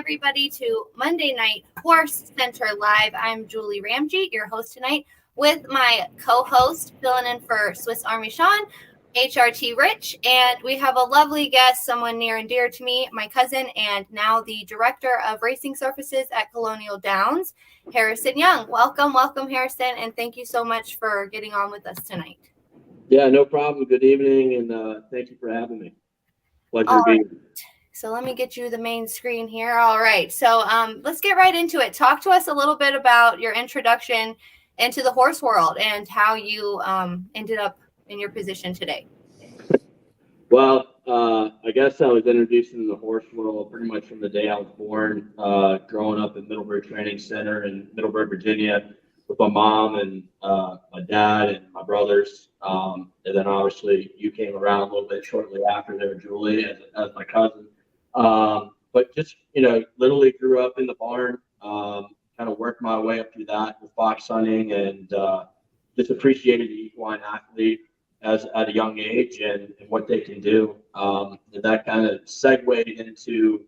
everybody to Monday Night Horse Center Live. I'm Julie Ramjeet, your host tonight, with my co-host, filling in for Swiss Army Sean, HRT Rich, and we have a lovely guest, someone near and dear to me, my cousin, and now the Director of Racing Surfaces at Colonial Downs, Harrison Young. Welcome, Harrison, and thank you so much for getting on with us tonight. Yeah, no problem. Good evening, and thank you for having me. Pleasure to be here. So let me get you the main screen here. All right. So let's get right into it. Talk to us a little bit about your introduction into the horse world and how you ended up in your position today. Well, I guess I was introduced into the horse world pretty much from the day I was born, growing up in Middleburg Training Center in Middleburg, Virginia, with my mom and my dad and my brothers. And then obviously you came around a little bit shortly after there, Julie, as my cousin. But just, literally grew up in the barn, kind of worked my way up through that with fox hunting, and just appreciated the equine athlete at a young age and what they can do. And that kind of segued into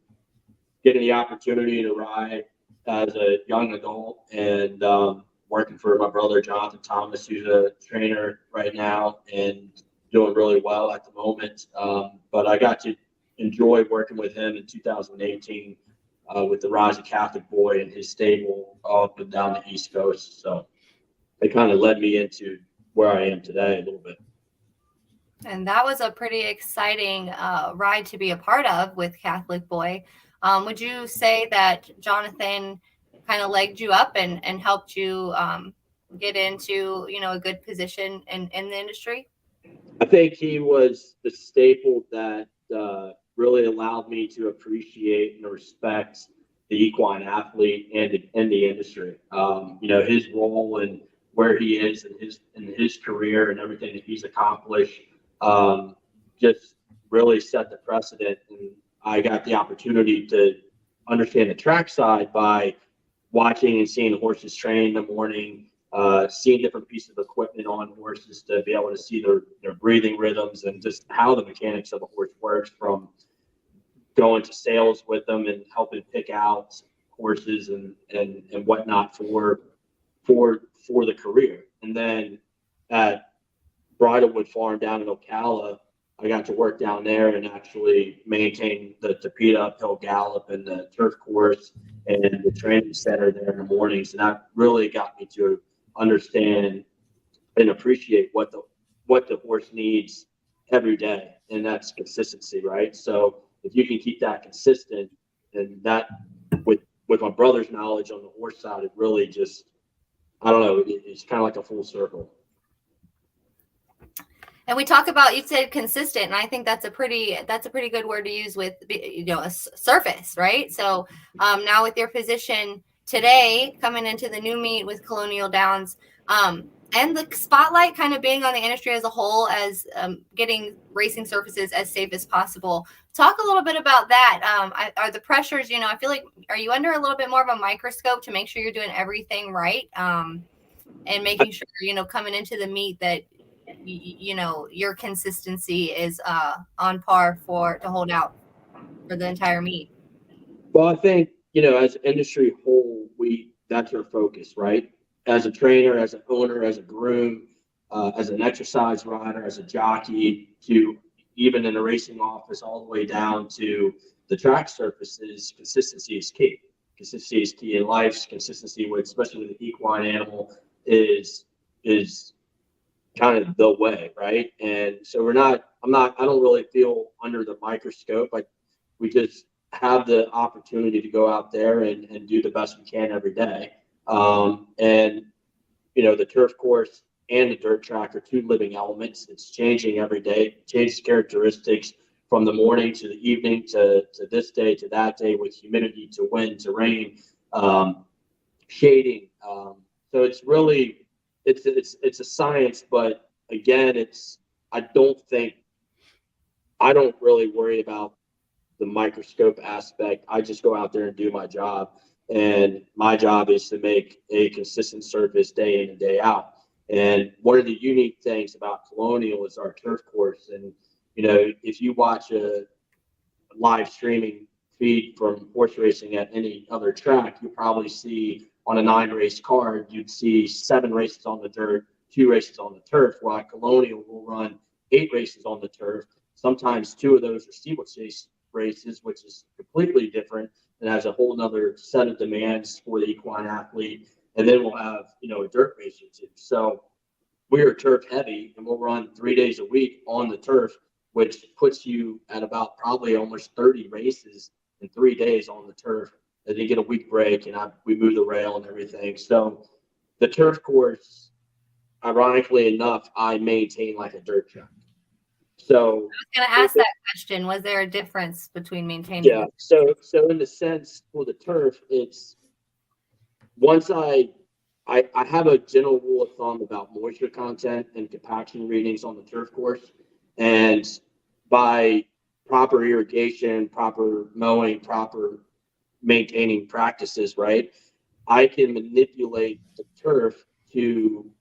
getting the opportunity to ride as a young adult and working for my brother, Jonathan Thomas, who's a trainer right now and doing really well at the moment. But I got to enjoy working with him in 2018 with the Raja Catholic Boy and his stable up and down the East Coast. So it kind of led me into where I am today a little bit. And that was a pretty exciting ride to be a part of with Catholic Boy. Would you say that Jonathan kind of legged you up and helped you get into, a good position in the industry? I think he was the staple that really allowed me to appreciate and respect the equine athlete and the industry. His role and where he is in his career and everything that he's accomplished just really set the precedent. And I got the opportunity to understand the track side by watching and seeing horses train in the morning, seeing different pieces of equipment on horses to be able to see their breathing rhythms and just how the mechanics of a horse works, from going to sales with them and helping pick out horses and whatnot for the career. And then at Bridlewood Farm down in Ocala, I got to work down there and actually maintain the Tapeta uphill gallop and the turf course and the training center there in the mornings. And that really got me to understand and appreciate what the horse needs every day. And that's consistency, right? So if you can keep that consistent, and that with my brother's knowledge on the horse side, it really just, I don't know, it's kind of like a full circle. And we talk about, you said consistent, and I think that's a pretty good word to use with, a surface, right? So now with your position today, coming into the new meet with Colonial Downs, and the spotlight kind of being on the industry as a whole as getting racing surfaces as safe as possible. Talk a little bit about that. Are the pressures, I feel like, are you under a little bit more of a microscope to make sure you're doing everything right, and making sure, coming into the meet that your consistency is on par to hold out for the entire meet? Well, I think, as an industry whole, that's our focus, right? As a trainer, as an owner, as a groom, as an exercise rider, as a jockey, to even in a racing office, all the way down to the track surfaces, consistency is key. Consistency is key in life. Consistency, especially with the equine animal, is kind of the way, right? And so I don't really feel under the microscope. We just have the opportunity to go out there and do the best we can every day. And the turf course and the dirt track are two living elements. It's changing every day. It changes characteristics from the morning to the evening to this day to that day, with humidity to wind to rain, shading. So it's really it's a science, but again, I don't really worry about the microscope aspect. I just go out there and do my job. And my job is to make a consistent surface day in and day out. And one of the unique things about Colonial is our turf course. And, if you watch a live streaming feed from horse racing at any other track, you probably see on a 9-race card, you'd see 7 races on the dirt, 2 races on the turf, while Colonial will run 8 races on the turf. Sometimes 2 of those are steeplechase races, which is completely different and has a whole nother set of demands for the equine athlete. And then we'll have, a dirt race or 2. So we're turf heavy, and we'll run 3 days a week on the turf, which puts you at about probably almost 30 races in 3 days on the turf. And you get a week break, and we move the rail and everything. So the turf course, ironically enough, I maintain like a dirt track. So I was going to ask that question. Was there a difference between maintaining? Yeah. So in the sense for the turf, it's once I have a general rule of thumb about moisture content and compaction readings on the turf course, and by proper irrigation, proper mowing, proper maintaining practices, right? I can manipulate the turf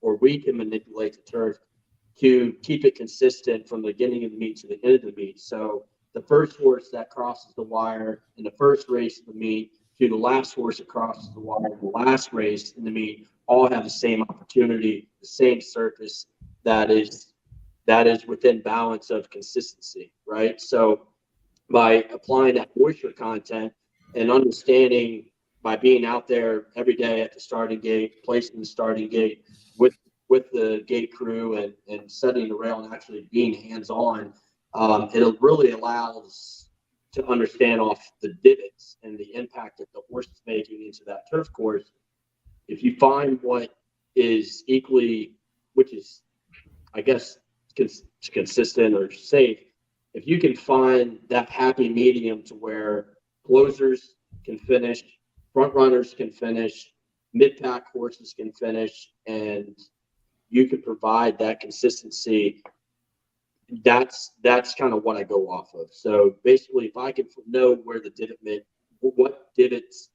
or we can manipulate the turf to keep it consistent from the beginning of the meet to the end of the meet. So the first horse that crosses the wire in the first race of the meet to the last horse that crosses the wire in the last race in the meet all have the same opportunity, the same surface that is within balance of consistency, right? So by applying that moisture content and understanding by being out there every day at the starting gate, placing the starting gate with the gate crew and setting the rail and actually being hands-on, it really allows to understand off the divots and the impact that the horse is making into that turf course. If you find what is equally, which is, I guess, consistent or safe, if you can find that happy medium to where closers can finish, front runners can finish, mid-pack horses can finish, and you can provide that consistency, that's kind of what I go off of. So basically, if I can know where what divots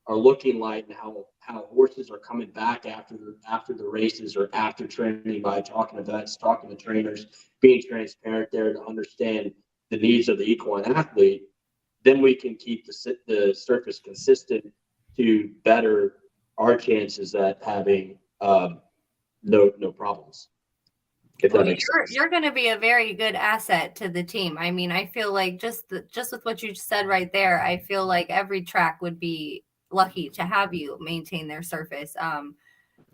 are looking like and how horses are coming back after the races or after training by talking to vets, talking to trainers, being transparent there to understand the needs of the equine athlete, then we can keep the surface consistent to better our chances at having no problems. If that makes sense. You're going to be a very good asset to the team. I mean, I feel like just with what you said right there, I feel like every track would be lucky to have you maintain their surface.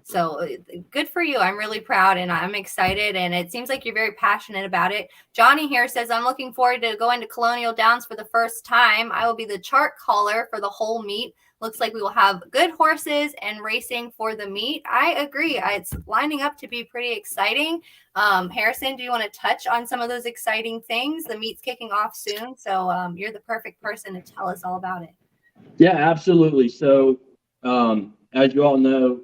So good for you. I'm really proud and I'm excited. And it seems like you're very passionate about it. Johnny here says, I'm looking forward to going to Colonial Downs for the first time. I will be the chart caller for the whole meet. Looks like we will have good horses and racing for the meet. I agree. It's lining up to be pretty exciting. Harrison, do you want to touch on some of those exciting things? The meet's kicking off soon. So you're the perfect person to tell us all about it. Yeah, absolutely. So as you all know,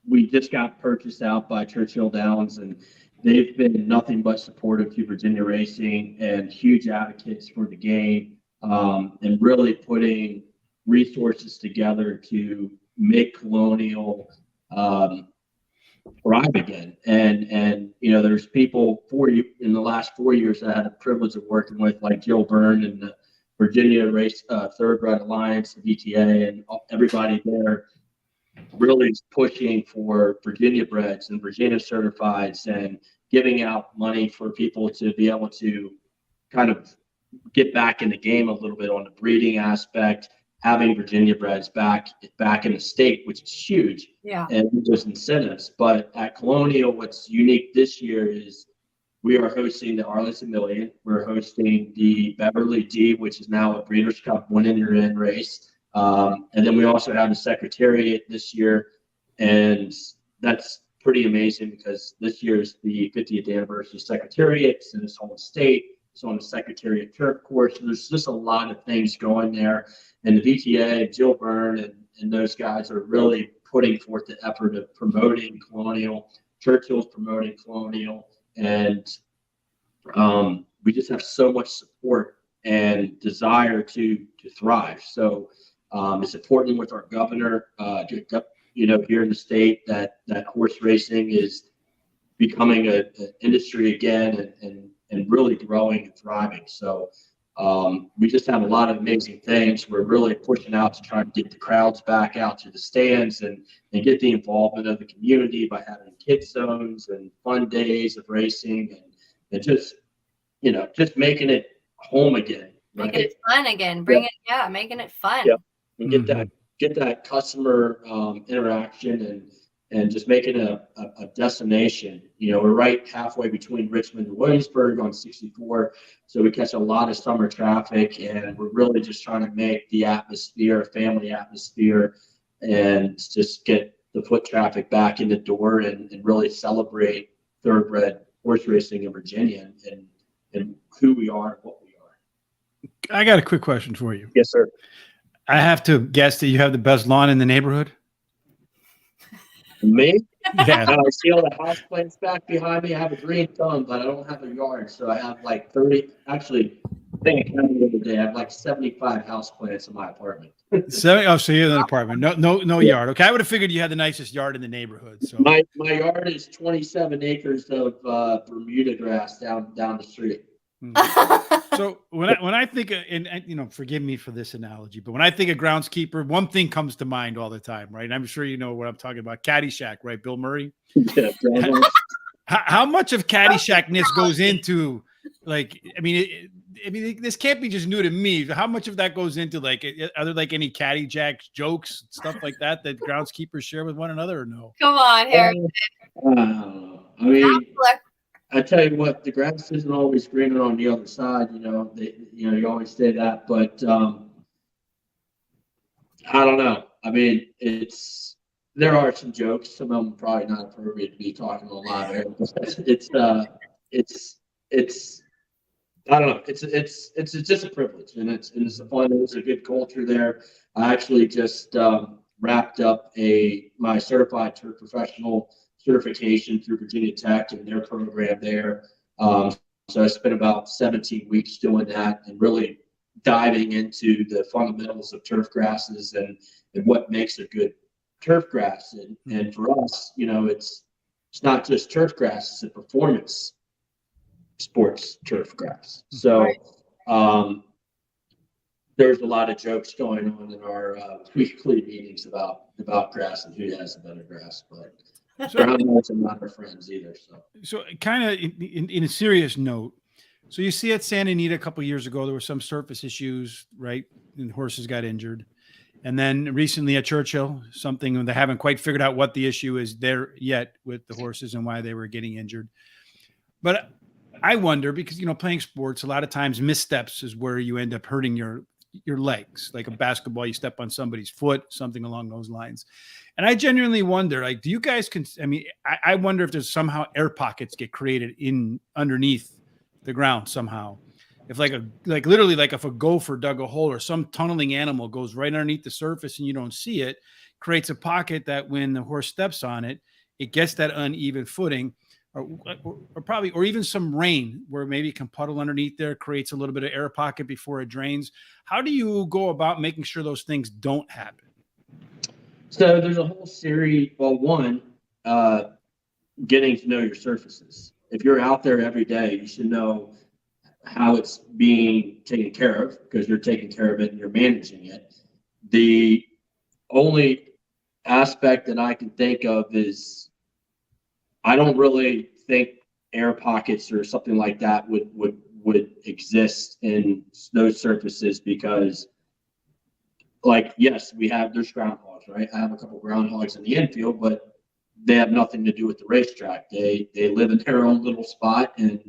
we just got purchased out by Colonial Downs, and they've been nothing but supportive to Virginia racing and huge advocates for the game, and really putting resources together to make Colonial thrive again. And there's people in the last 4 years that I had the privilege of working with, like Jill Byrne and the Virginia Race Thoroughbred Alliance, the VTA, and everybody there really is pushing for Virginia breds and Virginia certifieds and giving out money for people to be able to kind of get back in the game a little bit on the breeding aspect, having Virginia breds back in the state, which is huge. Yeah. And there's incentives. But at Colonial, what's unique this year is we are hosting the Arlington Million. We're hosting the Beverly D, which is now a Breeders' Cup win-in-your-in race. And then we also have the Secretariat this year. And that's pretty amazing because this year is the 50th anniversary of Secretariat. It's in its home state. It's on the Secretariat turf course. So there's just a lot of things going there. And the VTA, Jill Byrne, and those guys are really putting forth the effort of promoting Colonial. Churchill's promoting Colonial. And we just have so much support and desire to thrive. So it's important with our governor, here in the state that horse racing is becoming an industry again and really growing and thriving. So We just have a lot of amazing things. We're really pushing out to try to get the crowds back out to the stands and get the involvement of the community by having kids zones and fun days of racing and just, just making it home again. Right? Making it fun again. Making it fun. Yep. And get that customer interaction and just making a destination. We're right halfway between Richmond and Williamsburg on 64, so we catch a lot of summer traffic, and we're really just trying to make the atmosphere, family atmosphere, and just get the foot traffic back in the door and really celebrate thoroughbred horse racing in Virginia and who we are and what we are. I got a quick question for you. Yes, sir. I have to guess that you have the best lawn in the neighborhood. Me? Yeah. I see all the house plants back behind me. I have a green thumb, but I don't have a yard. So I have like 30, actually, I think I counted the other day. I have like 75 house plants in my apartment. So you have an apartment. No yard. Okay. I would have figured you had the nicest yard in the neighborhood. So my yard is 27 acres of Bermuda grass down the street. So when I think of, and forgive me for this analogy, but when I think of groundskeeper, one thing comes to mind all the time, right? And I'm sure you know what I'm talking about. Caddyshack, right? Bill Murray. Yeah, how much of Caddyshackness goes into, like, this can't be just new to me. How much of that goes into, like, are there like any Caddyshack jokes, stuff like that groundskeepers share with one another, or no? Come on, Harry. I tell you what, the grass isn't always greener on the other side. You always say that, but I don't know. There are some jokes. Some of them probably not appropriate to be talking a lot. It's I don't know. It's just a privilege, and it's a fun. There's a good culture there. I actually just wrapped up my certified turf professional certification through Virginia Tech and their program there. So I spent about 17 weeks doing that and really diving into the fundamentals of turf grasses and what makes a good turf grass. And for us, it's not just turf grass; it's a performance sports turf grass. So there's a lot of jokes going on in our weekly meetings about grass and who has a better grass, but. I'm not our friends either. So kind of in a serious note, so you see at Santa Anita a couple of years ago, there were some surface issues, right? And horses got injured. And then recently at Churchill, something they haven't quite figured out what the issue is there yet with the horses and why they were getting injured. But I wonder, because, playing sports, a lot of times missteps is where you end up hurting your legs. Like a basketball, you step on somebody's foot, something along those lines. And I genuinely wonder, like, do you guys I wonder if there's somehow air pockets get created underneath the ground somehow. If literally if a gopher dug a hole or some tunneling animal goes right underneath the surface and you don't see it, creates a pocket that when the horse steps on it, it gets that uneven footing, or even some rain where maybe it can puddle underneath there, creates a little bit of air pocket before it drains. How do you go about making sure those things don't happen? So there's a whole series. Well, one, getting to know your surfaces. If you're out there every day, you should know how it's being taken care of, because you're taking care of it and you're managing it. The only aspect that I can think of is I don't really think air pockets or something like that would exist in those surfaces, because, yes, there's groundhogs, right? I have a couple groundhogs in the infield, but they have nothing to do with the racetrack. They live in their own little spot, and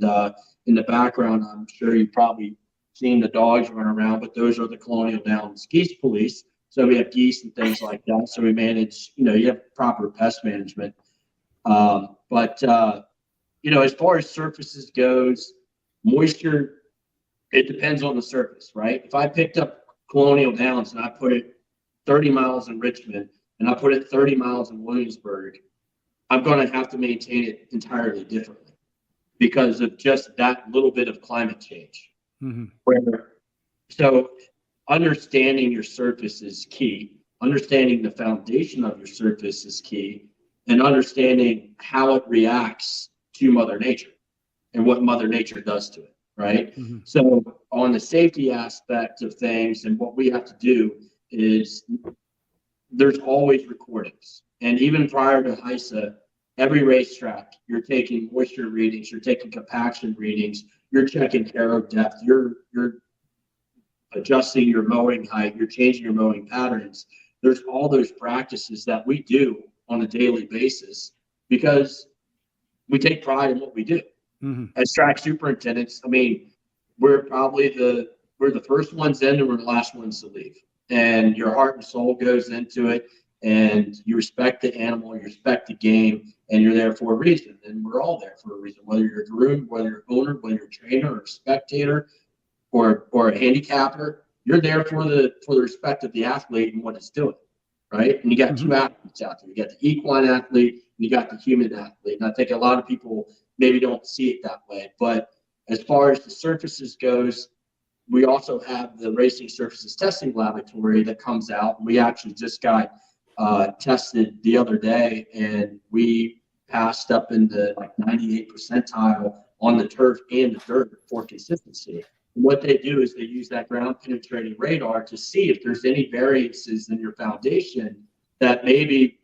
in the background, I'm sure you've probably seen the dogs run around, but those are the Colonial Downs geese police. So we have geese and things like that. So we manage, you have proper pest management. But as far as surfaces goes, moisture, it depends on the surface, right? If I picked up Colonial Downs and I put it 30 miles in Richmond and I put it 30 miles in Williamsburg, I'm going to have to maintain it entirely differently because of just that little bit of climate change. Mm-hmm. So understanding your surface is key. Understanding the foundation of your surface is key, and understanding how it reacts to Mother Nature and what Mother Nature does to it, right? Mhm. So on the safety aspect of things, and what we have to do is there's always recordings. And even prior to HISA, every racetrack, you're taking moisture readings, you're taking compaction readings, you're checking aero depth, you're adjusting your mowing height, you're changing your mowing patterns. There's all those practices that we do on a daily basis because we take pride in what we do. Mhm. As track superintendents, I mean, we're the first ones in and we're the last ones to leave. And your heart and soul goes into it, and you respect the animal, you respect the game, and you're there for a reason. And we're all there for a reason, whether you're a groom, whether you're owner, whether you're a trainer or a spectator or a handicapper, you're there for the respect of the athlete and what it's doing, right? And you got two Mhm. athletes out there. You got the equine athlete and you got the human athlete. And I think a lot of people maybe don't see it that way. But as far as the surfaces goes, we also have the Racing Surfaces Testing Laboratory that comes out. And we actually just got tested the other day, and we passed up in the like 98 percentile on the turf and the dirt for consistency. And what they do is they use that ground penetrating radar to see if there's any variances in your foundation that maybe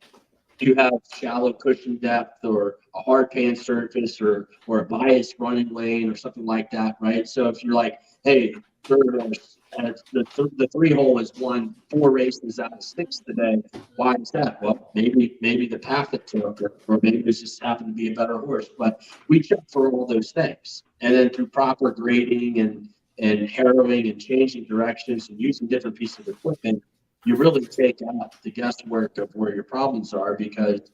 you have shallow cushion depth or a hard pan surface or a biased running lane or something like that, right? So if you're like, hey, the three hole has won 4 races out of 6 today. Why is that? Well, maybe the path it took, or maybe it just happened to be a better horse. But we check for all those things, and then through proper grading and harrowing and changing directions and using different pieces of equipment, you really take out the guesswork of where your problems are because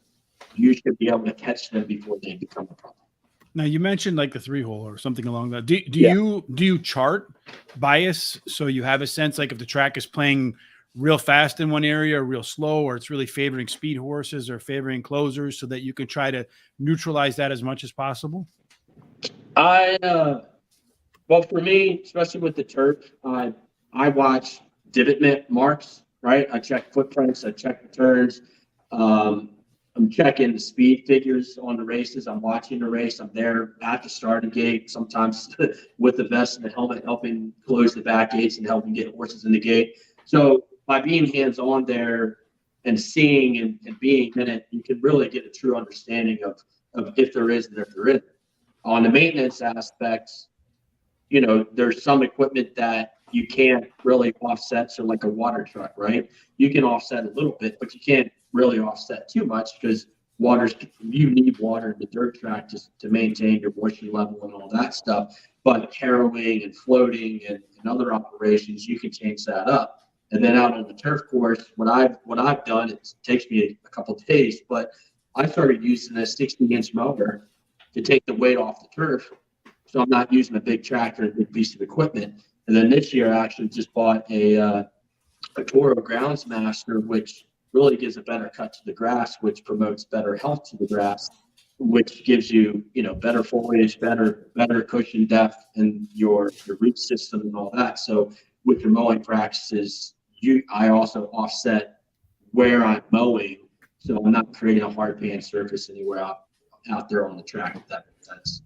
you should be able to catch them before they become a problem. Now you mentioned like the 3-hole or something along that. Do Yeah. you chart bias so you have a sense like if the track is playing real fast in one area or real slow, or it's really favoring speed horses or favoring closers, so that you can try to neutralize that as much as possible? Well, for me, especially with the turf, I watch divot marks, right? I check footprints, I check the turns. I'm checking the speed figures on the races. I'm watching the race. I'm there at the starting gate, sometimes with the vest and the helmet, helping close the back gates and helping get horses in the gate. So by being hands-on there and seeing and being in it, you can really get a true understanding of if there is and if there isn't. On the maintenance aspects, there's some equipment that you can't really offset. So like a water truck, right? You can offset a little bit, but you can't really offset too much because you need water in the dirt track to maintain your moisture level and all that stuff. But harrowing and floating and other operations, you can change that up. And then out on the turf course, what I've done, it takes me a couple of days, but I started using a 60-inch motor to take the weight off the turf. So I'm not using a big tractor and a big piece of equipment. And then this year, I actually just bought a Toro Groundsmaster, which really gives a better cut to the grass, which promotes better health to the grass, which gives you, better foliage, better cushion depth in your root system and all that. So with your mowing practices, I also offset where I'm mowing, so I'm not creating a hard pan surface anywhere out there on the track, if that makes sense.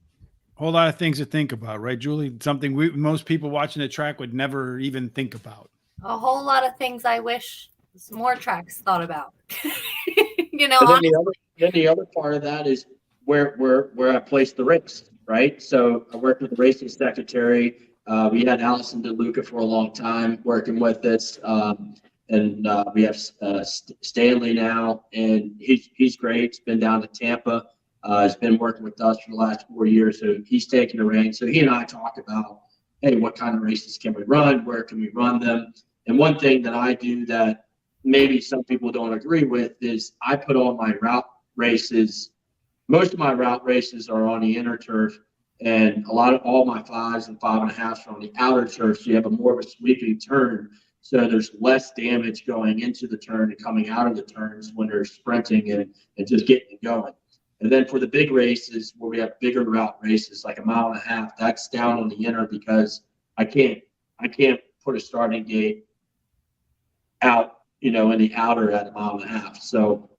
Whole lot of things to think about, right, Julie? Something most people watching the track would never even think about. A whole lot of things I wish more tracks thought about. And then the other part of that is where I place the race, right? So I worked with the racing secretary. We had Allison DeLuca for a long time working with us, and we have Stanley now, and he's great. He's been down to Tampa. He's been working with us for the last 4 years, so he's taking the reins. So he and I talk about, hey, what kind of races can we run? Where can we run them? And one thing that I do that maybe some people don't agree with is I put all my route races. Most of my route races are on the inner turf, and all my 5s and 5.5s are on the outer turf. So you have more of a sweeping turn. So there's less damage going into the turn and coming out of the turns when they're sprinting and just getting it going. And then for the big races where we have bigger route races, like 1.5 miles, that's down on the inner because I can't put a starting gate out, in the outer at 1.5 miles. So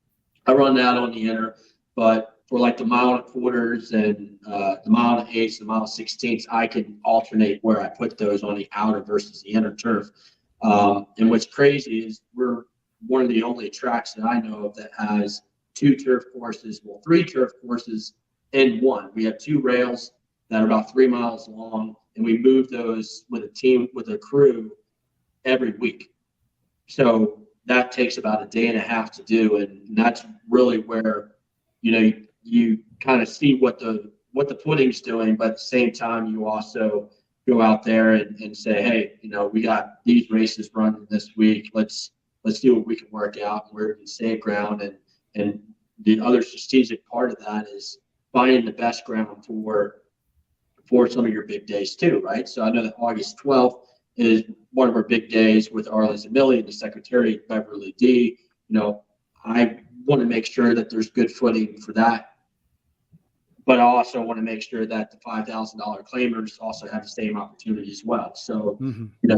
I run that on the inner, but for like the mile and a quarters and the mile and eighths, the mile 16ths, I can alternate where I put those on the outer versus the inner turf. And what's crazy is we're one of the only tracks that I know of that has two turf courses, well, three turf courses in one. We have two rails that are about 3 miles long, and we move those with a team, with a crew every week. So that takes about a day and a half to do. And that's really where, you kind of see what the pudding's doing, but at the same time, you also go out there and say, hey, we got these races running this week. Let's see what we can work out, where we can save ground. And the other strategic part of that is finding the best ground for some of your big days too, right? So I know that August 12th is one of our big days with Arlies and Millie and the Secretary Beverly D. I want to make sure that there's good footing for that. But I also want to make sure that the $5,000 claimers also have the same opportunity as well. So,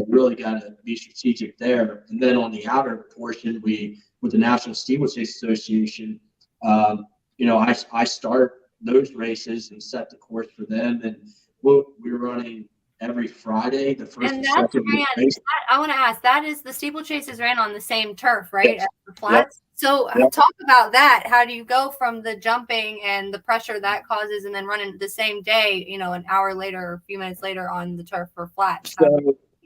really got to be strategic there. And then on the outer portion, with the National Steeplechase Association, I start those races and set the course for them. And we're running every Friday, the first And and that's second ran, I want to ask, that is the steeplechases ran on the same turf, right? Yes. As the flats. Yep. So talk about that. How do you go from the jumping and the pressure that causes and then running the same day, an hour later or a few minutes later on the turf for flats?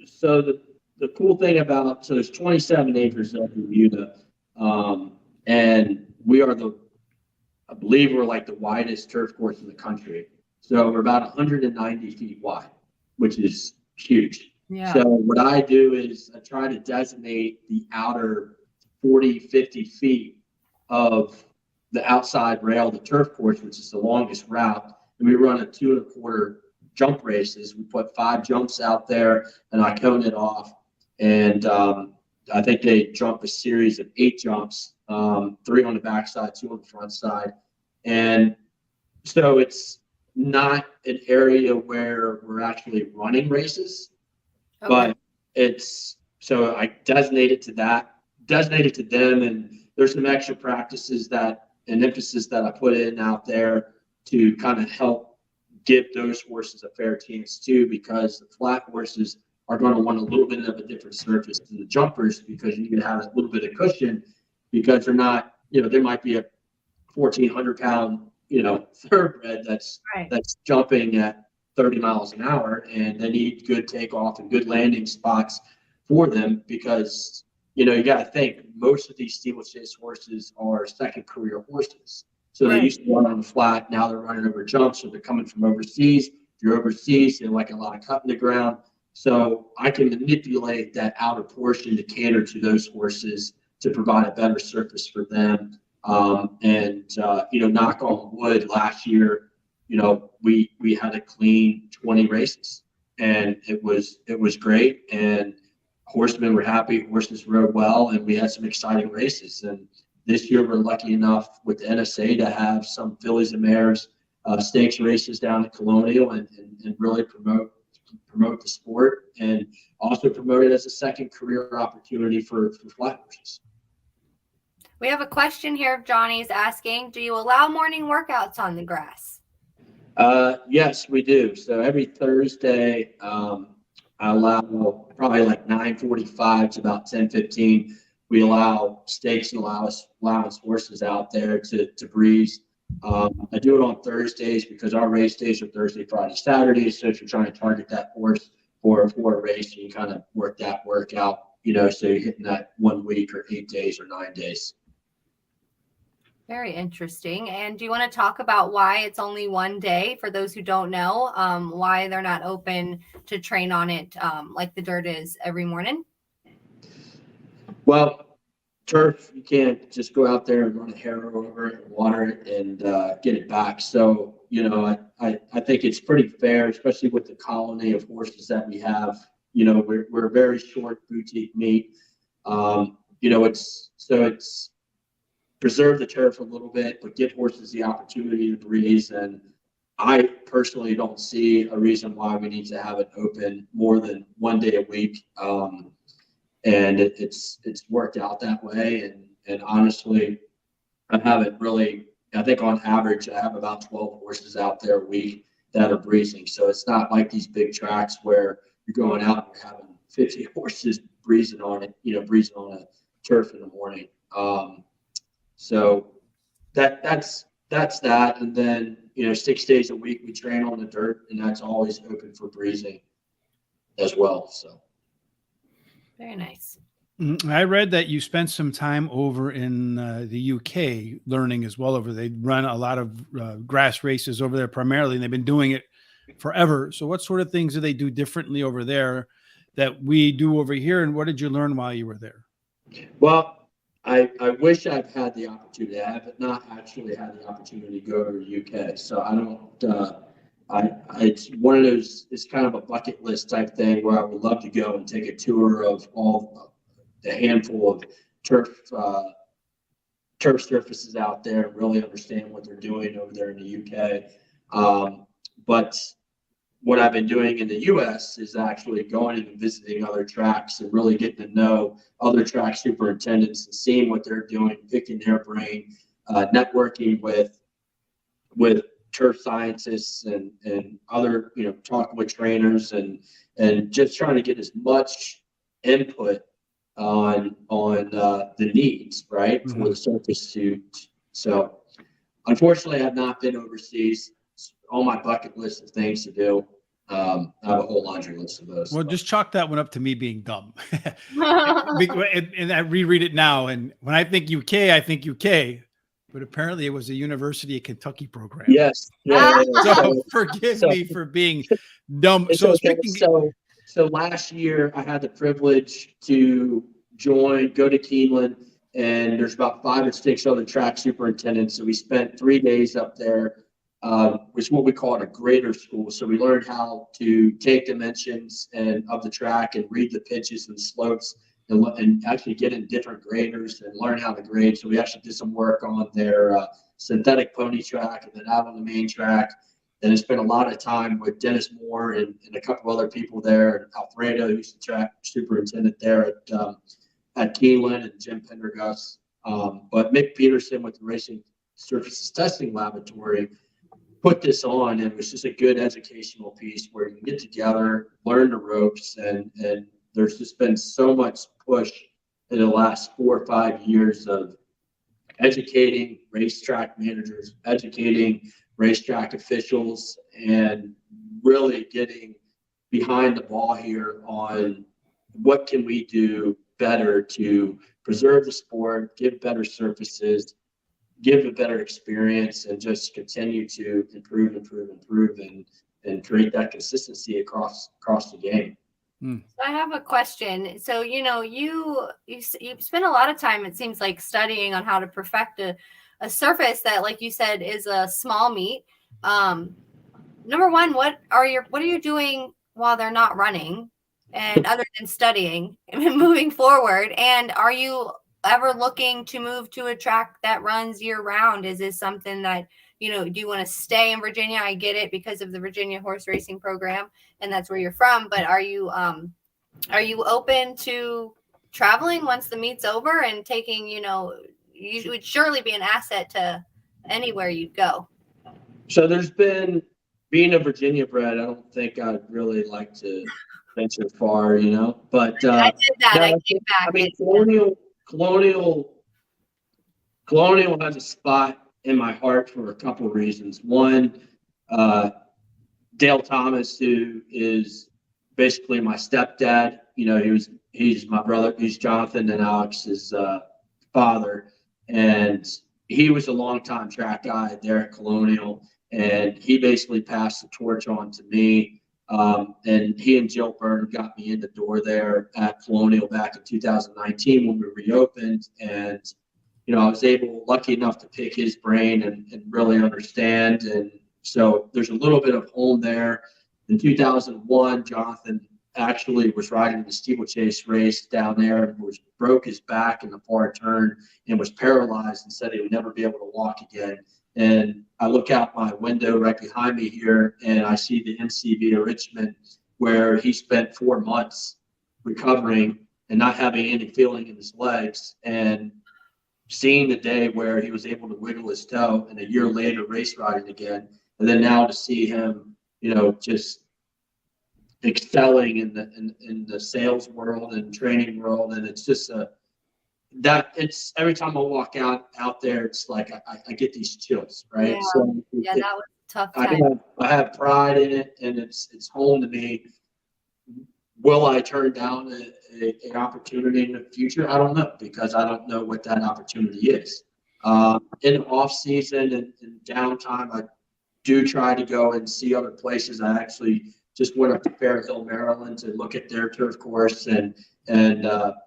So the cool thing about, so there's 27 acres of Bermuda, and we are I believe we're like the widest turf course in the country. So we're about 190 feet wide, which is huge. Yeah. So what I do is I try to designate the outer 40, 50 feet of the outside rail of the turf course, which is the longest route. And we run a 2 1/4 jump races. We put 5 jumps out there and I cone it off. And I think they jump a series of 8 jumps, 3 on the backside, 2 on the front side. And so it's not an area where we're actually running races, but so I designate it to them. And there's some extra practices and emphasis that I put in out there to kind of help give those horses a fair chance too, because the flat horses are going to want a little bit of a different surface than the jumpers, because you can have a little bit of cushion, because they're not, there might be a 1,400-pound, thoroughbred that's jumping at 30 miles an hour, and they need good takeoff and good landing spots for them, because, you got to think most of these steeplechase horses are second career horses. So they used to run on the flat. Now they're running over jumps, or they're coming from overseas. If you're overseas, they like a lot of cut in the ground. So I can manipulate that outer portion to cater to those horses to provide a better surface for them. Knock on wood, last year, we had a clean 20 races, and it was great. And horsemen were happy, horses rode well, and we had some exciting races. And this year we're lucky enough with the NSA to have some fillies and mares stakes races down at Colonial and really promote the sport, and also promote it as a second career opportunity for flat horses. We have a question here. Johnny's asking, do you allow morning workouts on the grass? Yes, we do. So every Thursday, I allow probably like 9:45 to about 10:15. We allow stakes and allowance horses out there to breeze. I do it on Thursdays because our race days are Thursday, Friday, Saturday. So if you're trying to target that horse for a race, you kind of work that workout, so you're hitting that 1 week or 8 days or 9 days. Very interesting. And do you want to talk about why it's only one day for those who don't know, why they're not open to train on it like the dirt is every morning? Well, turf, you can't just go out there and run a harrow over it and water it and get it back. So, I think it's pretty fair, especially with the colony of horses that we have. We're a very short boutique meet. It's preserve the turf a little bit, but give horses the opportunity to breeze. And I personally don't see a reason why we need to have it open more than 1 day a week. And it's worked out that way. And honestly, I haven't really I think on average, I have about 12 horses out there a week that are breezing. So it's not like these big tracks where you're going out and you're having 50 horses breezing on it, breezing on a turf in the morning. So that's that. And then, 6 days a week we train on the dirt, and that's always open for breezing as well. So Very nice. I read that you spent some time over in the UK learning as well. They run a lot of grass races over there primarily, and they've been doing it forever. So what sort of things do they do differently over there that we do over here? And what did you learn while you were there? Well, I wish I've had the opportunity. I have not actually had the opportunity to go to the UK. So I don't, it's one of those, it's kind of a bucket list type thing where I would love to go and take a tour of all the handful of turf surfaces out there and really understand what they're doing over there in the UK. But what I've been doing in the US is actually going and visiting other tracks and really getting to know other track superintendents and seeing what they're doing, picking their brain, networking with turf scientists and other, talking with trainers and just trying to get as much input on the needs, right, for the surface suit. So unfortunately, I've not been overseas. It's on my bucket list of things to do. I have a whole laundry list of those. Well, just chalk that one up to me being dumb. and I reread it now. And when I think UK, I think UK. But apparently it was a University of Kentucky program. Yes. Yeah. So forgive me for being dumb. So okay. So last year I had the privilege to go to Keeneland, and there's about 5 or 6 other track superintendents. So we spent 3 days up there, which is what we call a grader school. So we learned how to take dimensions of the track and read the pitches and slopes and actually get in different graders and learn how to grade. So we actually did some work on their synthetic pony track and then out on the main track. And I spent a lot of time with Dennis Moore and a couple other people there, and Alfredo, who's the track superintendent there at Keeneland, and Jim Pendergast. But Mick Peterson with the Racing Surfaces Testing Laboratory put this on, and it was just a good educational piece where you can get together, learn the ropes, and there's just been so much push in the last 4 or 5 years of educating racetrack managers, educating racetrack officials, and really getting behind the ball here on what can we do better to preserve the sport, give better surfaces, give a better experience, and just continue to improve and create that consistency across the game. So I have a question. So, you spend a lot of time, it seems like, studying on how to perfect a surface that, like you said, is a small meet. Number one, what are you doing while they're not running, and other than studying and moving forward? And are you ever looking to move to a track that runs year round? Is this something that, do you want to stay in Virginia? I get it because of the Virginia horse racing program, and that's where you're from. But are you open to traveling once the meet's over and taking, you would surely be an asset to anywhere you'd go. So there's been, being a Virginia bred, I don't think I'd really like to venture far, but I did that. I came back. I mean, Colonial has a spot in my heart for a couple of reasons. One, Dale Thomas, who is basically my stepdad, he's my brother. He's Jonathan and Alex's father, and he was a longtime track guy there at Colonial, and he basically passed the torch on to me. And he and Jill Byrne got me in the door there at Colonial back in 2019 when we reopened. And, I was lucky enough to pick his brain and really understand. And so there's a little bit of home there. In 2001, Jonathan actually was riding the steeplechase race down there and broke his back in the far turn and was paralyzed and said he would never be able to walk again. And I look out my window right behind me here, and I see the MCV of Richmond, where he spent 4 months recovering and not having any feeling in his legs. And seeing the day where he was able to wiggle his toe and a year later race riding again. And then now to see him, just excelling in the sales world and training world. And it's just it's every time I walk out there, it's like I get these chills, right? Yeah. So Yeah, that was a tough time. I have pride in it, and it's home to me. Will I turn down an opportunity in the future? I don't know, because I don't know what that opportunity is. In off season and downtime, I do try to go and see other places. I actually just went up to Fairhill, Maryland, to look at their turf course and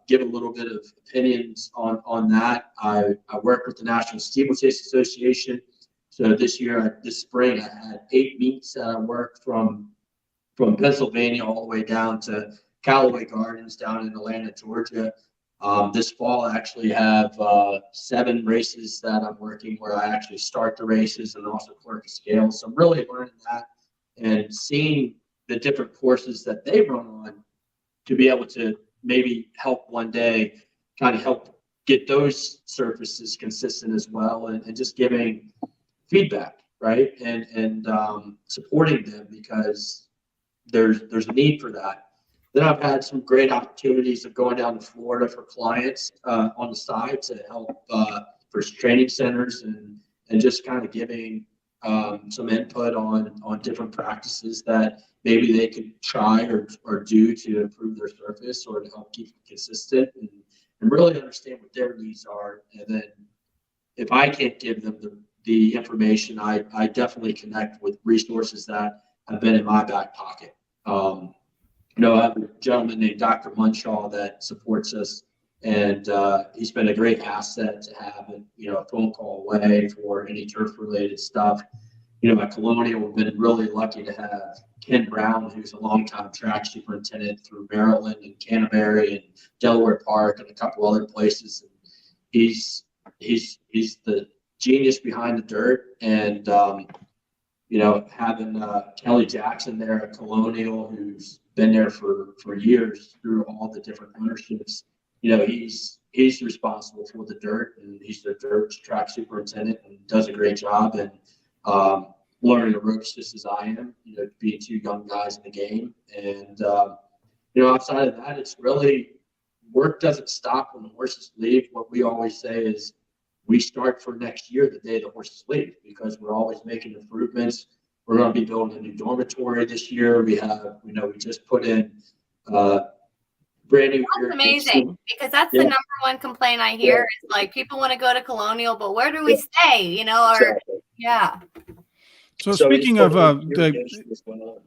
give a little bit of opinions on that. I work with the National Steeplechase Association. So this spring, I had 8 meets that I worked from Pennsylvania all the way down to Callaway Gardens down in Atlanta, Georgia. This fall, I actually have 7 races that I'm working where I actually start the races and also clerk a scale. So I'm really learning that and seeing the different courses that they run on to be able to maybe help one day kind of help get those surfaces consistent as well, and just giving feedback, right? And supporting them, because there's a need for that. Then I've had some great opportunities of going down to Florida for clients on the side to help for training centers and just kind of giving some input on different practices that maybe they could try or do to improve their surface or to help keep it consistent and really understand what their needs are. And then if I can't give them the information, I definitely connect with resources that have been in my back pocket. I have a gentleman named Dr. Munshaw that supports us, and he's been a great asset to have, a phone call away for any turf-related stuff. At Colonial, we've been really lucky to have Ken Brown, who's a longtime track superintendent through Maryland and Canterbury and Delaware Park and a couple other places. And he's the genius behind the dirt, and having Kelly Jackson there at Colonial, who's been there for years through all the different ownerships. He's responsible for the dirt, and he's the dirt track superintendent and does a great job. And learning the ropes just as I am, being 2 young guys in the game. And outside of that, it's really work doesn't stop when the horses leave. What we always say is we start for next year the day the horses leave, because we're always making improvements. We're going to be building a new dormitory this year. We just put in brand new. That's amazing, because that's the number one complaint I hear is like people want to go to Colonial, but where do we stay? Yeah. So speaking of the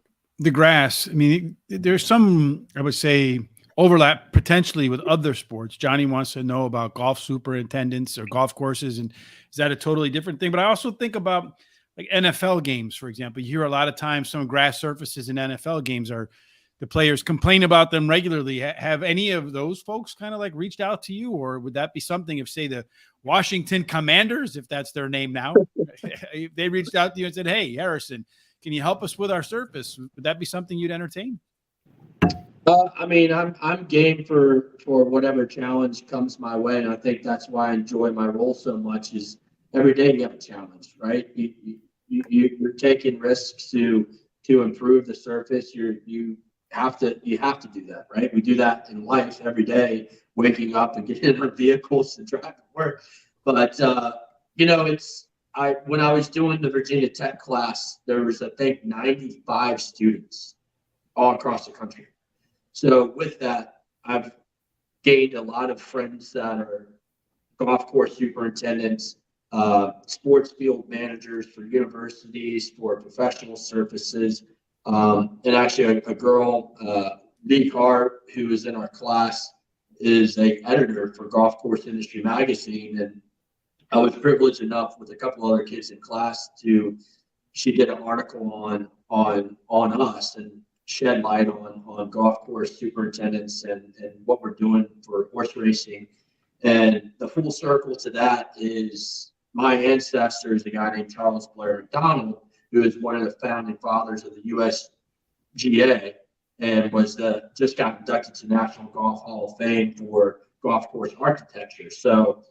grass, I mean, there's some, I would say, overlap potentially with other sports. Johnny wants to know about golf superintendents or golf courses, and is that a totally different thing? But I also think about like NFL games, for example. You hear a lot of times some grass surfaces in NFL games are the players complain about them regularly. Have any of those folks kind of like reached out to you, or would that be something if, say, the Washington Commanders, if that's their name now, if they reached out to you and said, "Hey, Harrison, can you help us with our surface?" Would that be something you'd entertain? I'm game for whatever challenge comes my way, and I think that's why I enjoy my role so much. Is every day you have a challenge, right? You're taking risks to improve the surface. You have to do that, right? We do that in life every day, waking up and getting in our vehicles and driving to work. But when I was doing the Virginia Tech class, there was, I think, 95 students all across the country. So with that, I've gained a lot of friends that are golf course superintendents, sports field managers for universities, for professional surfaces. And actually a girl, Lee Carr, who is in our class, is an editor for Golf Course Industry Magazine. And I was privileged enough with a couple other kids in class she did an article on us and shed light on golf course superintendents and what we're doing for horse racing. And the full circle to that is my ancestor is a guy named Charles Blair McDonald, who is one of the founding fathers of the USGA and just got inducted to National Golf Hall of Fame for golf course architecture. So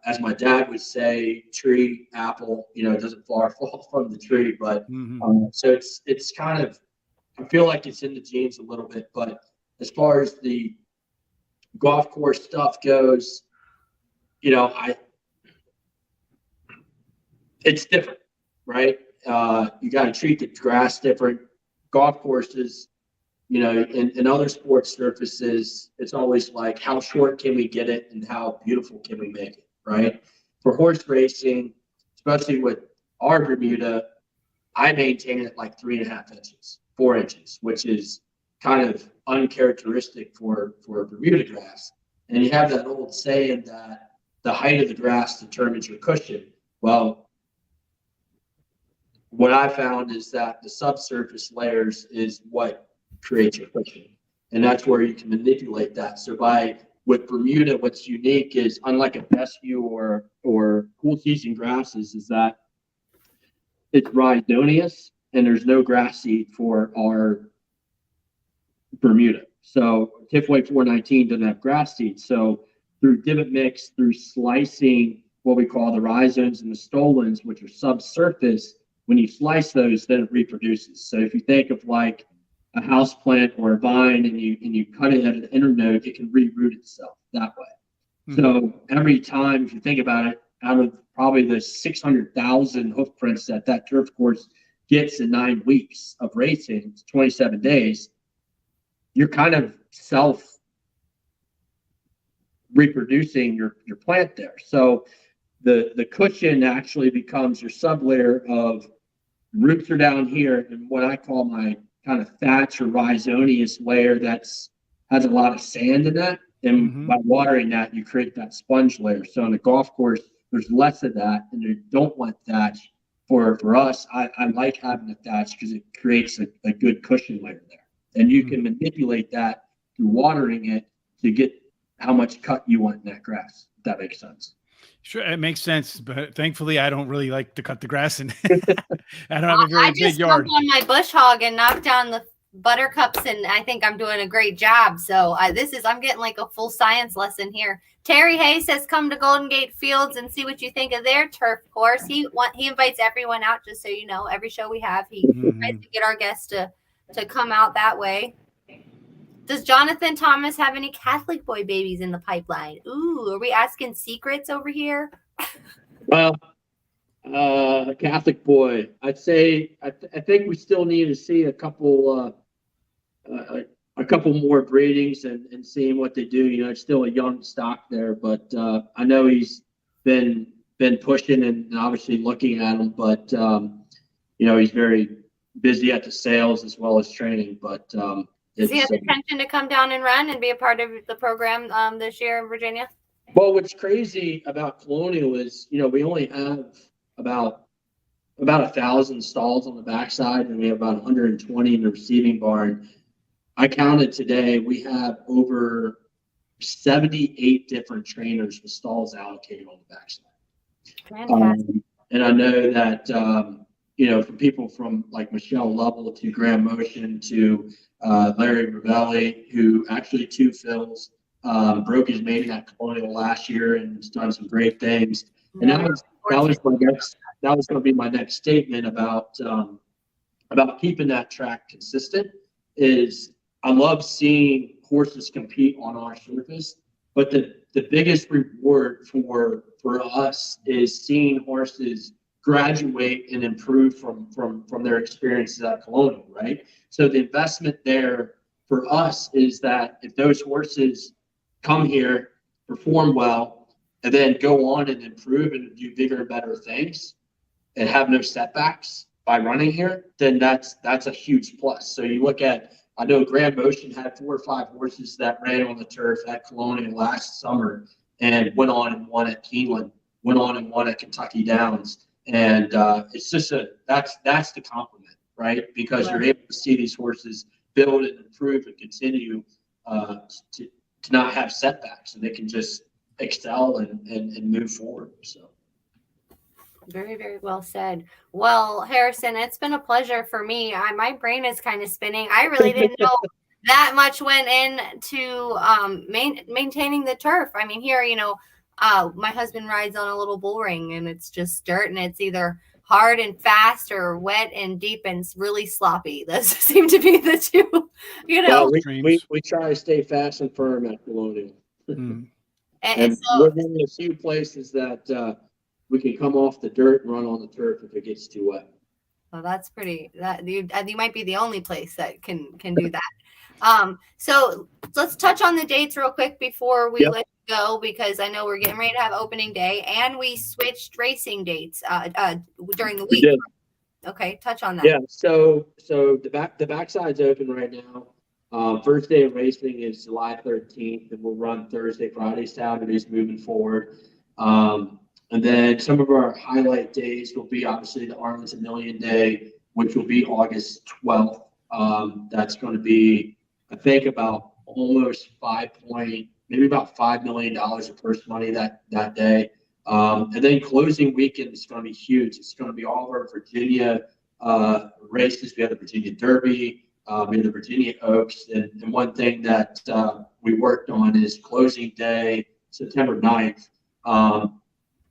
as my dad would say, tree, apple, it doesn't fall from the tree. But so it's kind of, I feel like it's in the genes a little bit. But as far as the golf course stuff goes, it's different, right? You got to treat the grass different. Golf courses, in other sports surfaces, it's always like, how short can we get it and how beautiful can we make it, right? For horse racing, especially with our Bermuda, I maintain it like 3.5 inches, 4 inches, which is kind of uncharacteristic for Bermuda grass. And you have that old saying that the height of the grass determines your cushion. Well, what I found is that the subsurface layers is what creates your cushion. And that's where you can manipulate that. So with Bermuda, what's unique is, unlike a fescue or cool season grasses, is that it's rhizoneous and there's no grass seed for our Bermuda. So Tifway 419 doesn't have grass seed. So through divot mix, through slicing what we call the rhizomes and the stolons, which are subsurface, when you slice those, then it reproduces. So if you think of like a house plant or a vine and you cut it at an internode, it can reroot itself that way. So every time, if you think about it, out of probably the 600,000 hoof prints that turf course gets in 9 weeks of racing, 27 days, you're kind of self reproducing your plant there. So the cushion actually becomes your sublayer of roots are down here, and what I call my kind of thatch or rhizoneous layer has a lot of sand in that. And by watering that, you create that sponge layer. So on a golf course, there's less of that, and you don't want thatch. For us, I like having the thatch because it creates a good cushion layer there. And you can manipulate that through watering it to get how much cut you want in that grass, if that makes sense. Sure, it makes sense, but thankfully I don't really like to cut the grass, and I don't have a very big yard. I just on my bush hog and knock down the buttercups, and I think I'm doing a great job. So I'm getting like a full science lesson here. Terry Hay says, come to Golden Gate Fields and see what you think of their turf course. He invites everyone out, just so you know. Every show we have, he tries to get our guests to come out that way. Does Jonathan Thomas have any Catholic boy babies in the pipeline? Ooh, are we asking secrets over here? Well, Catholic boy, I'd say I think we still need to see a couple more breedings and seeing what they do. It's still a young stock there, but I know he's been pushing and obviously looking at them, but he's very busy at the sales as well as training, but does he have the intention to come down and run and be a part of the program this year in Virginia? Well, what's crazy about Colonial is, we only have about 1,000 stalls on the backside, and we have about 120 in the receiving barn. I counted today, we have over 78 different trainers with stalls allocated on the backside. Fantastic. And I know that, from people from like Michelle Lovell to Graham Motion to Larry Ravelli, who actually two fills, broke his maiden at Colonial last year and has done some great things. And that was going to be my next statement about keeping that track consistent. Is I love seeing horses compete on our surface, but the biggest reward for us is seeing horses graduate and improve from their experiences at Colonial, right? So the investment there for us is that if those horses come here, perform well, and then go on and improve and do bigger and better things and have no setbacks by running here, then that's a huge plus. So you look at, I know Grand Motion had 4 or 5 horses that ran on the turf at Colonial last summer and went on and won at Keeneland, went on and won at Kentucky Downs. And it's just that's the compliment, right? Because you're able to see these horses build and improve and continue to not have setbacks, and they can just excel and move forward. So very, very well said. Well, Harrison, it's been a pleasure for me. My brain is kind of spinning. I really didn't know that much went into maintaining the turf. I mean, here, my husband rides on a little bull ring, and it's just dirt, and it's either hard and fast or wet and deep and really sloppy. Those seem to be the two, Well, Extremes. we try to stay fast and firm at Colonial. Mm. And We're so, one of the few places that we can come off the dirt and run on the turf if it gets too wet. well, that's pretty. That you might be the only place that can do that. So let's touch on the dates real quick before we Yep. let you go, because I know we're getting ready to have opening day, and we switched racing dates during the We week. did. Okay, touch on that. Yeah, so the backside's open right now. First day of racing is July 13th, and we'll run Thursday, Friday, Saturdays moving forward. And then some of our highlight days will be obviously the Arlington Million Day, which will be August 12th. That's going to be, I think, about almost maybe about $5 million of purse money that day. And then closing weekend is going to be huge. It's going to be all of our Virginia races. We have the Virginia Derby, we have the Virginia Oaks, and one thing that we worked on is closing day, September 9th.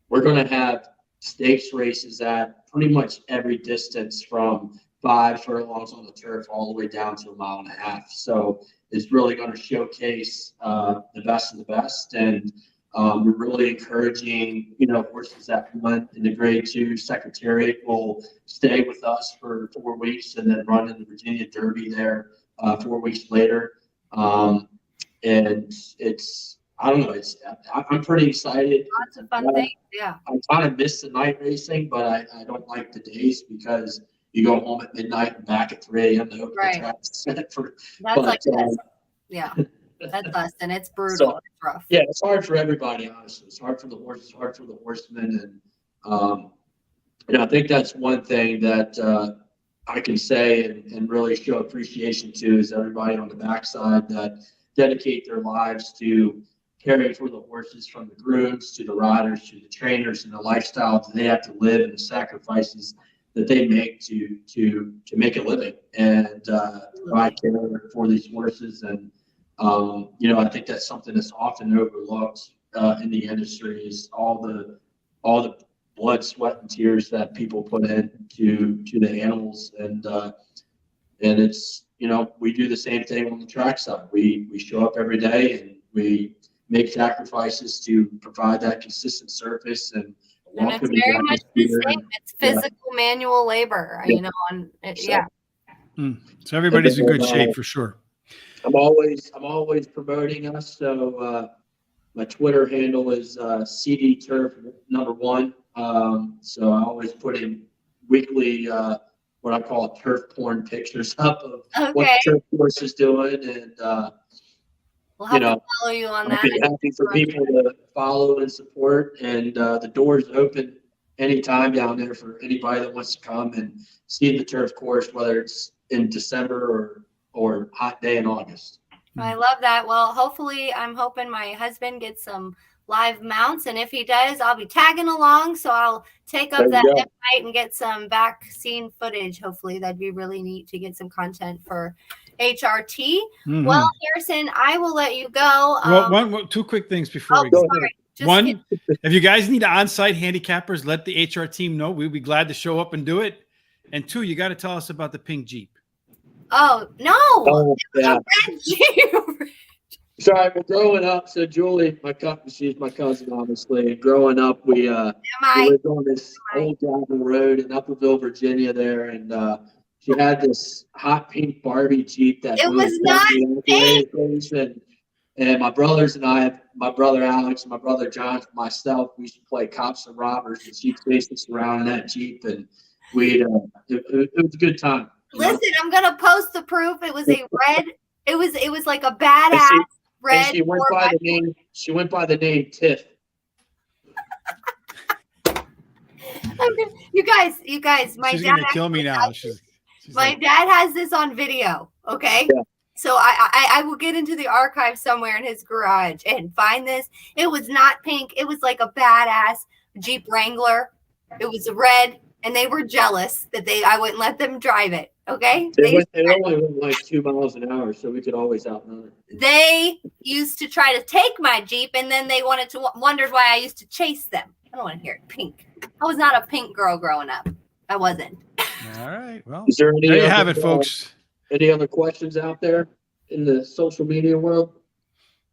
We're going to have stakes races at pretty much every distance from 5 furlongs on the turf all the way down to 1.5 miles. So it's really going to showcase the best of the best. And we're really encouraging, horses that won in the Grade 2 Secretariat will stay with us for 4 weeks and then run in the Virginia Derby there 4 weeks later. And I don't know, I'm pretty excited. Lots of fun things. Yeah. I kind of miss the night racing, but I don't like the days because you go home at midnight and back at 3 a.m. to open the tracks. That's like us. Yeah. That's us, and it's brutal. So, it's rough. Yeah, it's hard for everybody, honestly. It's hard for the horses, hard for the horsemen. And, I think that's one thing that I can say and really show appreciation to is everybody on the backside that dedicate their lives to caring for the horses, from the grooms to the riders to the trainers, and the lifestyle that they have to live and the sacrifices that they make to make a living and provide care for these horses. And I think that's something that's often overlooked in the industry is all the blood, sweat, and tears that people put into the animals. And it's, we do the same thing on the track side. We show up every day and we make sacrifices to provide that consistent surface and it's very much the same. It's physical manual labor, yeah. So everybody's in good shape for sure. I'm always promoting us. So my Twitter handle is CD Turf #1. So I always put in weekly what I call turf porn pictures up of what the turf course is doing, and we'll have to follow you on that. I'd be happy for people to follow and support. And the door's open anytime down there for anybody that wants to come and see the turf course, whether it's in December or hot day in August. I love that. Well, hopefully, I'm hoping my husband gets some live mounts, and if he does, I'll be tagging along. So I'll take up that invite and get some back scene footage. Hopefully, that'd be really neat to get some content for HRT. Mm-hmm. Well, Harrison, I will let you go. Well, 2 quick things before we go. One, if you guys need on-site handicappers, let the HR team know. We'd be glad to show up and do it. And 2, you got to tell us about the pink Jeep. Oh, no. Oh, yeah. Sorry, but growing up, so Julie, she's my cousin, obviously. And growing up, we lived on this old gravel road in Upperville, Virginia there. And she had this hot pink Barbie Jeep that it was not pink. And my brothers and I, my brother Alex, and my brother John, and myself, we used to play cops and robbers, and she'd chase us around in that Jeep, and it was a good time. Listen, I'm gonna post the proof. It was a red. It was like a badass red. She went by the name. She went by the name Tiff. You guys. She's gonna kill me now. My dad has this on video. Okay. Yeah. So I will get into the archive somewhere in his garage and find this. It was not pink. It was like a badass Jeep Wrangler. It was red. and they were jealous that I wouldn't let them drive it. Okay. It only went like 2 miles an hour, so we could always outrun it. They used to try to take my Jeep, and then they wondered why I used to chase them. I don't want to hear it. Pink. I was not a pink girl growing up. I wasn't. All right. Well, Is there there you have it, folks. Any other questions out there in the social media world?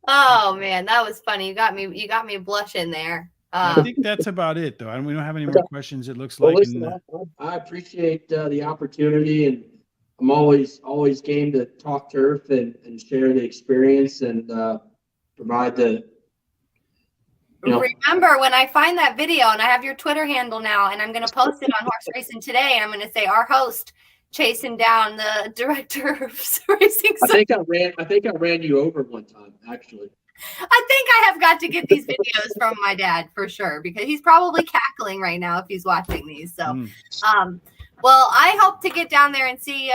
Oh man, that was funny. You got me blushing there. I think that's about it, though. We don't have any more questions. It looks like. Listen, I appreciate the opportunity, and I'm always game to talk turf and share the experience and provide the. Remember, when I find that video, and I have your Twitter handle now, and I'm going to post it on Horse Racing Today, and I'm going to say our host chasing down the director of racing. I think I ran you over one time, actually. I think I have got to get these videos from my dad for sure, because he's probably cackling right now if he's watching these. So, well, I hope to get down there and see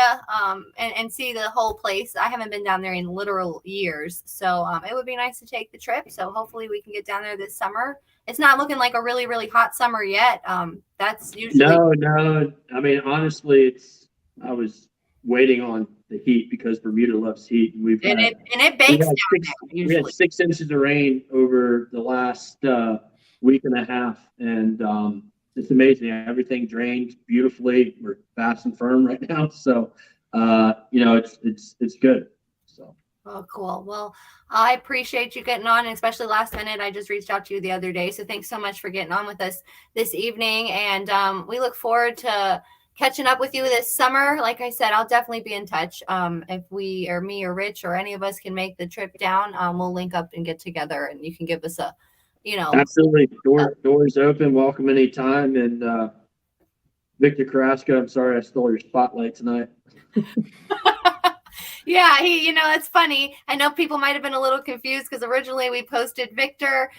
and see the whole place. I haven't been down there in literal years, so it would be nice to take the trip. So hopefully we can get down there this summer. It's not looking like a really, really hot summer yet. That's usually no. I mean, honestly, I was waiting on the heat because Bermuda loves heat, and it bakes down there. We had 6 inches of rain over the last week and a half, and it's amazing. Everything drained beautifully. We're fast and firm right now, so it's good. So. Oh, cool. Well, I appreciate you getting on, and especially last minute. I just reached out to you the other day, so thanks so much for getting on with us this evening, and we look forward to catching up with you this summer. Like I said, I'll definitely be in touch. If we or me or Rich or any of us can make the trip down, we'll link up and get together, and you can give us a, Absolutely. Doors open. Welcome anytime. And Victor Carrasco, I'm sorry I stole your spotlight tonight. Yeah, it's funny. I know people might have been a little confused because originally we posted Victor.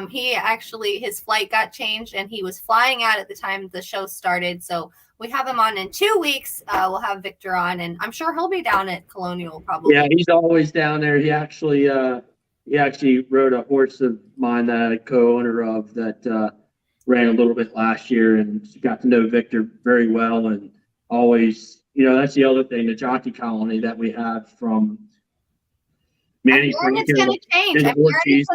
His flight got changed, and he was flying out at the time the show started. So we have him on in 2 weeks. We'll have Victor on, and I'm sure he'll be down at Colonial probably. Yeah, he's always down there. He actually rode a horse of mine that I'm a co-owner of that ran a little bit last year, and got to know Victor very well, and always. That's the other thing, the jockey colony that we have from Manny. It's going to change. It's going to change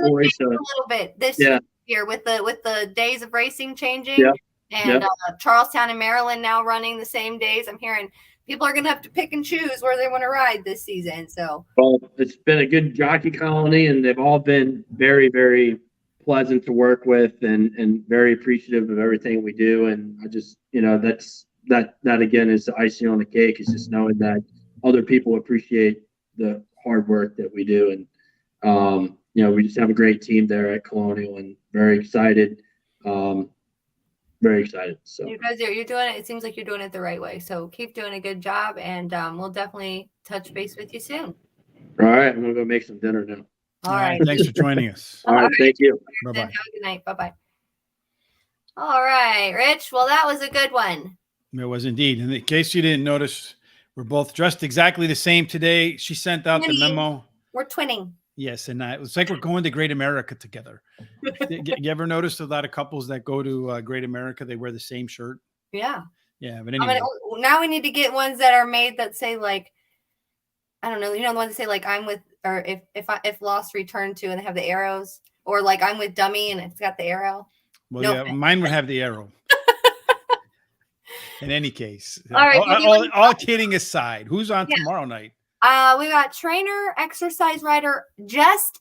a little bit this year with the days of racing changing. Yeah. And Charlestown and Maryland now running the same days. I'm hearing people are going to have to pick and choose where they want to ride this season. So, well, it's been a good jockey colony, and they've all been very, very pleasant to work with, and very appreciative of everything we do. And I just, that again is the icing on the cake, is just knowing that other people appreciate the hard work that we do. And, we just have a great team there at Colonial, and very excited. Very excited. So you guys you're doing it. It seems like you're doing it the right way. So keep doing a good job, and we'll definitely touch base with you soon. All right. I'm going to go make some dinner now. All right. Thanks for joining us. All right. Thank you. Bye-bye. Have a good night. Bye-bye. All right, Rich. Well, that was a good one. It was indeed. And in case you didn't notice, we're both dressed exactly the same today. She sent out the memo. We're twinning. Yes, and it was like we're going to Great America together. You ever noticed a lot of couples that go to Great America, they wear the same shirt? Yeah. Yeah, but anyway. Now we need to get ones that are made that say, like, I don't know, the ones that say, like, I'm with, or if lost, returned to, and they have the arrows, or like I'm with dummy and it's got the arrow. Well, yeah, mine would have the arrow. In any case, all right. All kidding aside, who's on tomorrow night? We got trainer, exercise rider, just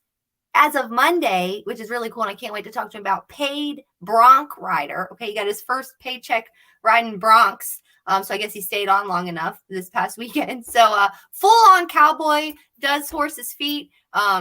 as of Monday, which is really cool, and I can't wait to talk to him about paid bronc rider. Okay, he got his first paycheck riding broncs. So I guess he stayed on long enough this past weekend. So full on cowboy, does horses' feet.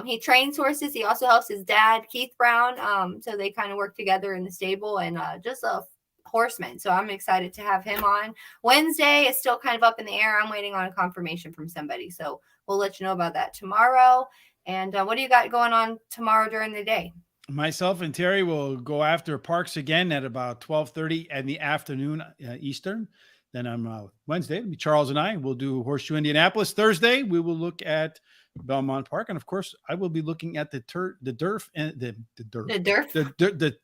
He trains horses. He also helps his dad, Keith Brown. So they kind of work together in the stable, and just a horseman. So I'm excited to have him on. Wednesday is still kind of up in the air. I'm waiting on a confirmation from somebody. So we'll let you know about that tomorrow. And what do you got going on tomorrow during the day? Myself and Terry will go after Parks again at about 12:30 in the afternoon Eastern. Then on Wednesday, it'll be Charles and I. We'll do Horseshoe Indianapolis. Thursday, we will look at Belmont Park, and of course, I will be looking at the turf and the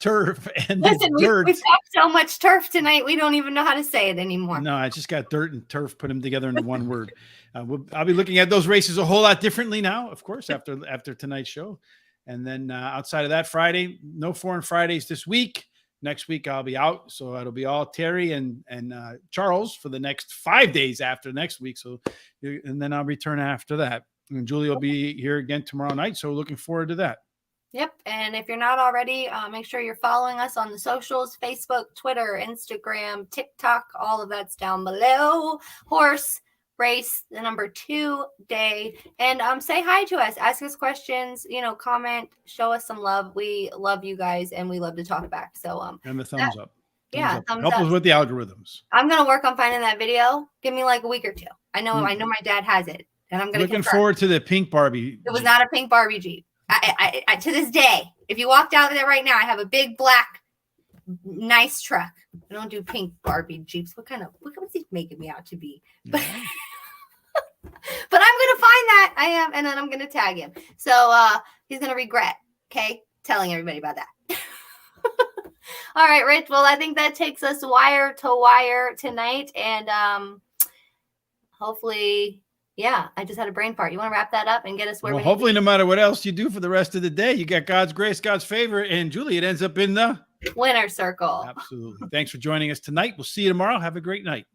turf and Listen, the dirt. we've talked so much turf tonight, we don't even know how to say it anymore. No, I just got dirt and turf, put them together into one word. I'll be looking at those races a whole lot differently now, of course, after tonight's show. And then outside of that, Friday, no Foreign Fridays this week. Next week I'll be out, so it'll be all Terry and Charles for the next 5 days after next week. So, and then I'll return after that. And Julie will be here again tomorrow night, so looking forward to that. Yep. And if you're not already, make sure you're following us on the socials: Facebook, Twitter, Instagram, TikTok. All of that's down below. Horse Race, the number 2 day. And say hi to us, ask us questions, comment, show us some love. We love you guys and we love to talk back. So and the thumbs up. Yeah, thumbs help up. us with the algorithms. I'm gonna work on finding that video. Give me like a week or two. I know my dad has it, and I'm gonna looking forward to the pink Barbie. It was not a pink Barbie Jeep. I to this day, if you walked out there right now, I have a big black nice truck. I don't do pink Barbie Jeeps. What was he making me out to be? But, but I'm gonna find that. I am, and then I'm gonna tag him. So he's gonna regret, telling everybody about that. All right, Rich. Well, I think that takes us wire to wire tonight, and hopefully, yeah. I just had a brain fart. You want to wrap that up and get us where? Well, hopefully, no matter what else you do for the rest of the day, you got God's grace, God's favor, and Julie, it ends up in the winner circle. Absolutely. Thanks for joining us tonight. We'll see you tomorrow. Have a great night.